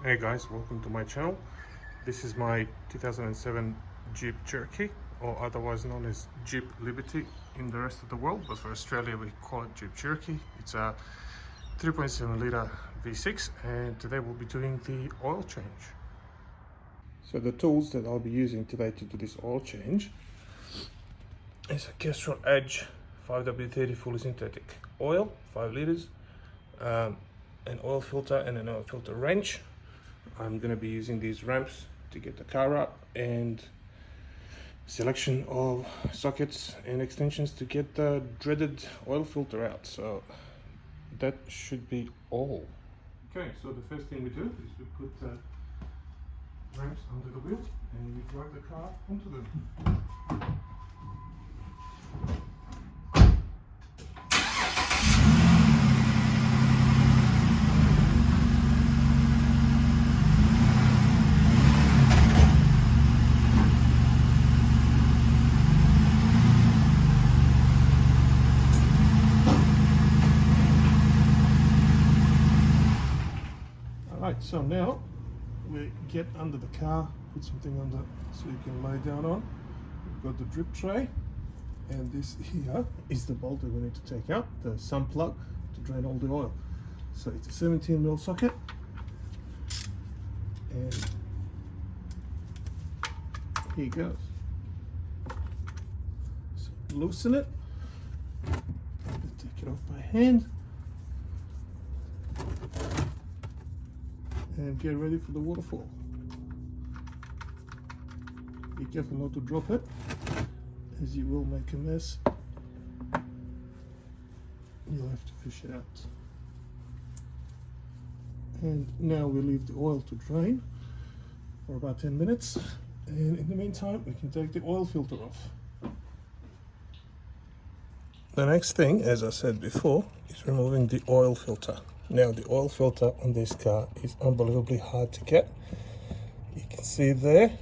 Hey guys, welcome to my channel. This is my 2007 Jeep Cherokee, or otherwise known as Jeep Liberty in the rest of the world, but for Australia we call it Jeep Cherokee. It's a 3.7 litre V6, and today we'll be doing the oil change. So the tools that I'll be using today to do this oil change is a Kestrel Edge 5W30 fully synthetic oil, 5 litres, an oil filter and an oil filter wrench. I'm going to be using these ramps to get the car up, and selection of sockets and extensions to get the dreaded oil filter out. So that should be all. Okay, so the first thing we do is we put the ramps under the wheels and we drag the car onto them. Alright, so now we get under the car, put something under so you can lay down on. We've got the drip tray, and this here is the bolt that we need to take out, the sump plug to drain all the oil. So it's a 17mm socket, and here it goes. So loosen it, take it off by hand, and get ready for the waterfall. Be careful not to drop it, as you will make a mess. You'll have to fish it out. And now we leave the oil to drain for about 10 minutes, and in the meantime we can take the oil filter off. The next thing, as I said before, is removing the oil filter. Now the oil filter on this car is unbelievably hard to get. You can see there,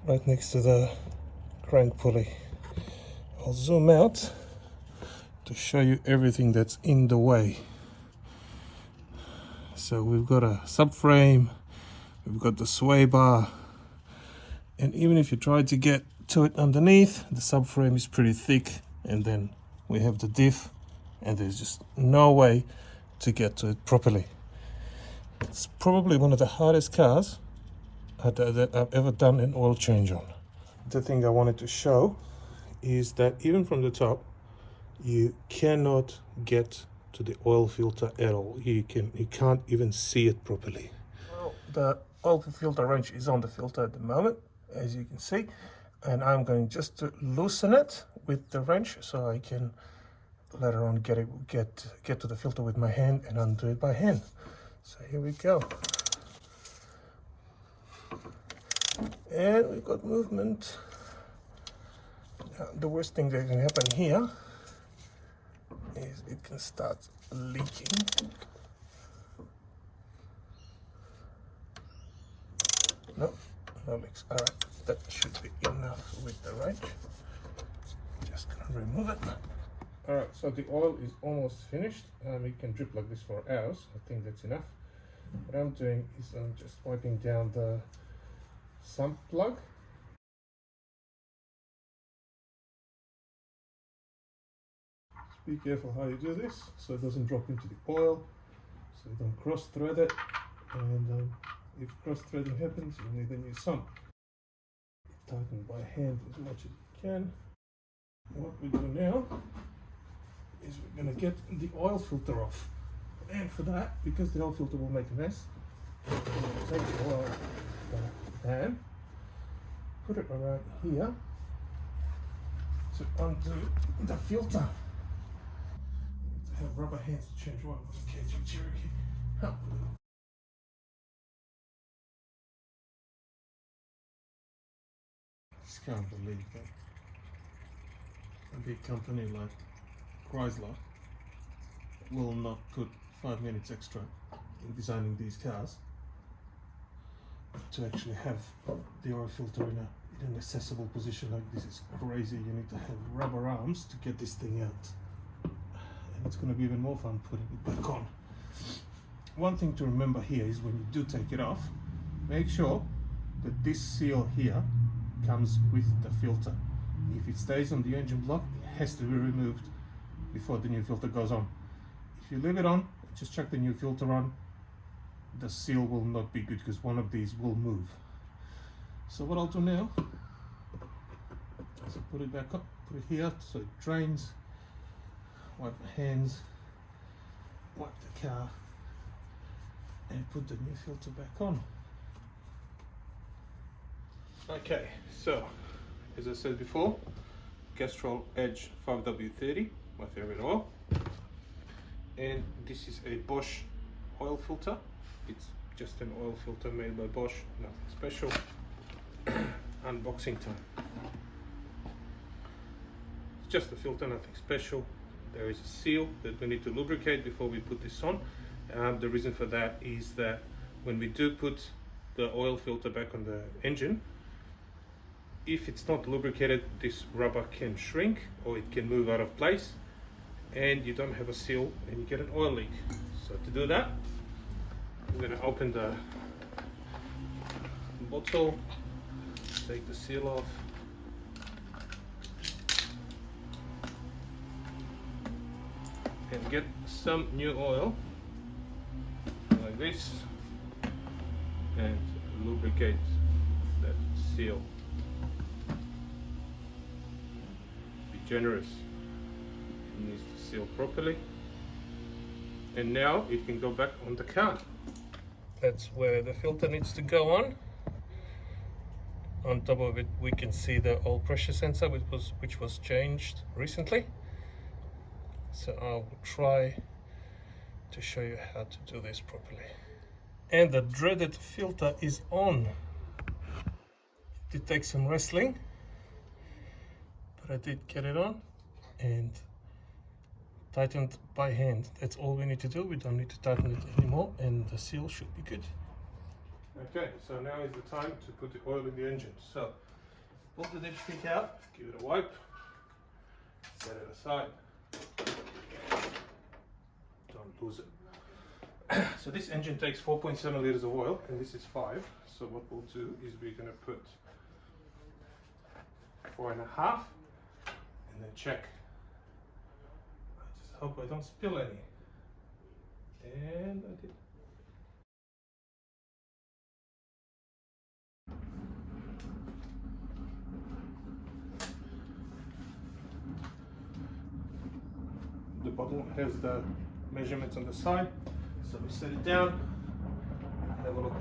right next to the crank pulley. I'll zoom out to show you everything that's in the way. So we've got a subframe, we've got the sway bar, and even if you try to get to it underneath, the subframe is pretty thick, and then we have the diff, and there's just no way to get to it properly. It's probably one of the hardest cars that I've ever done an oil change on. The thing I wanted to show is that even from the top, you cannot get to the oil filter at all. You can't even see it properly. Well, the oil filter wrench is on the filter at the moment, as you can see, and I'm going just to loosen it with the wrench so I can later on get to the filter with my hand and undo it by hand. So here we go, and we've got movement. Now, the worst thing that can happen here is it can start leaking. No leaks. All right, that should be enough with the wrench. Just gonna remove it. Alright, so the oil is almost finished. It can drip like this for hours. I think that's enough. What I'm doing is I'm just wiping down the sump plug. Just be careful how you do this so it doesn't drop into the oil, so you don't cross thread it, and if cross threading happens you need a new sump. Tighten by hand as much as you can. What we do now is we're going to get the oil filter off, and for that, because the oil filter will make a mess, we're going to take the oil pan, put it around here to undo the filter. You need to have rubber hands to change oil with a Jeep Cherokee. Unbelievable. I just can't believe that a big company like Chrysler will not put 5 minutes extra in designing these cars to actually have the oil filter in an accessible position. Like, this is crazy. You need to have rubber arms to get this thing out, and it's going to be even more fun putting it back on. one thing to remember here is when you do take it off, make sure that this seal here comes with the filter. If it stays on the engine block, it has to be removed before the new filter goes on. If you leave it on, just chuck the new filter on, the seal will not be good because one of these will move. So what I'll do now is I'll put it back up, put it here so it drains, wipe my hands, wipe the car, and put the new filter back on. Okay, so as I said before, Castrol Edge 5W30, my favorite oil, and this is a Bosch oil filter. It's just an oil filter made by Bosch, nothing special. Unboxing time. It's just a filter, nothing special. There is a seal that we need to lubricate before we put this on. The reason for that is that when we do put the oil filter back on the engine, if it's not lubricated, this rubber can shrink or it can move out of place and you don't have a seal and you get an oil leak. So to do that, I'm going to open the bottle, take the seal off, and get some new oil like this and lubricate that seal. Be generous, it needs to seal properly, and now it can go back on the car. That's where the filter needs to go on. On top of it we can see the oil pressure sensor which was changed recently. So I will try to show you how to do this properly. And the dreaded filter is on. It did take some wrestling, but I did get it on and tightened by hand. That's all we need to do. We don't need to tighten it anymore, and the seal should be good. Okay, so now is the time to put the oil in the engine. So pull the dipstick out, give it a wipe, set it aside. Don't lose it. So this engine takes 4.7 liters of oil and this is 5. So what we'll do is we're going to put 4.5 and then check. I just hope I don't spill any. And I did. The bottle has the measurements on the side, so we set it down, have a look,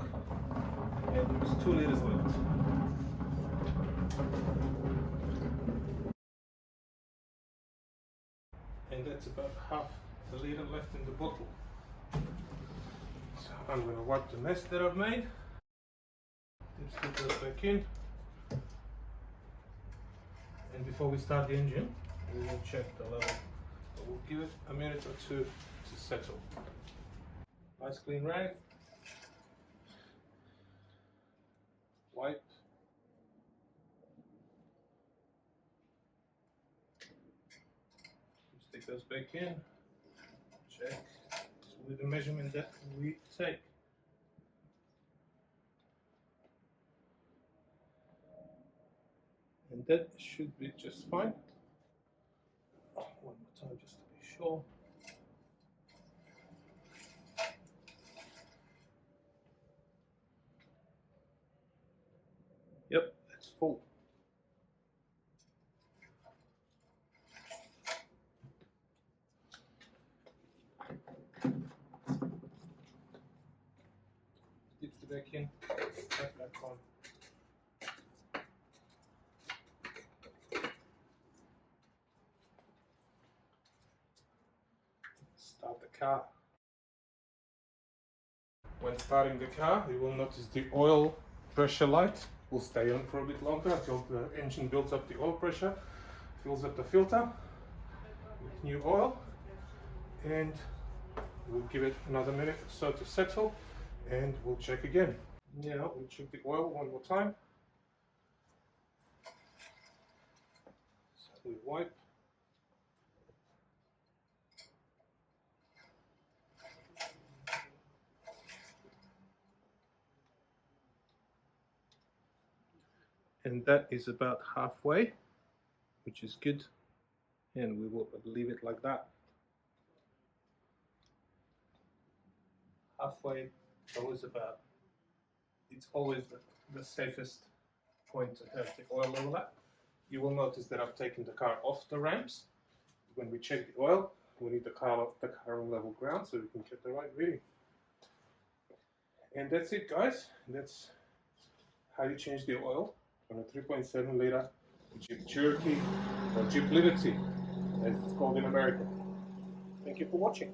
and there's 2 liters left. And that's about half the liter left in the bottle. So I'm going to wipe the mess that I've made. Dipstick goes back in. And before we start the engine, we will check the level. So we'll give it a minute or 2 to settle. Nice clean rag. Wipe. Stick those back in. Check with the measurement that we take. And that should be just fine. One more time just to be sure. Yep, that's full. Dips the back in, back on. Start the car. When starting the car, you will notice the oil pressure light will stay on for a bit longer until the engine builds up the oil pressure, fills up the filter with new oil, and we'll give it another minute or so to settle, and we'll check again. Now we'll check the oil one more time. So we wipe. and that is about halfway, which is good, and we will leave it like that. Halfway, it's always the safest point to have the oil level at. You will notice that I've taken the car off the ramps. When we check the oil, we need the car on level ground so we can get the right reading. And that's it, guys. That's how you change the oil on a 3.7 liter Jeep Cherokee, or Jeep Liberty, as it's called in America. Thank you for watching.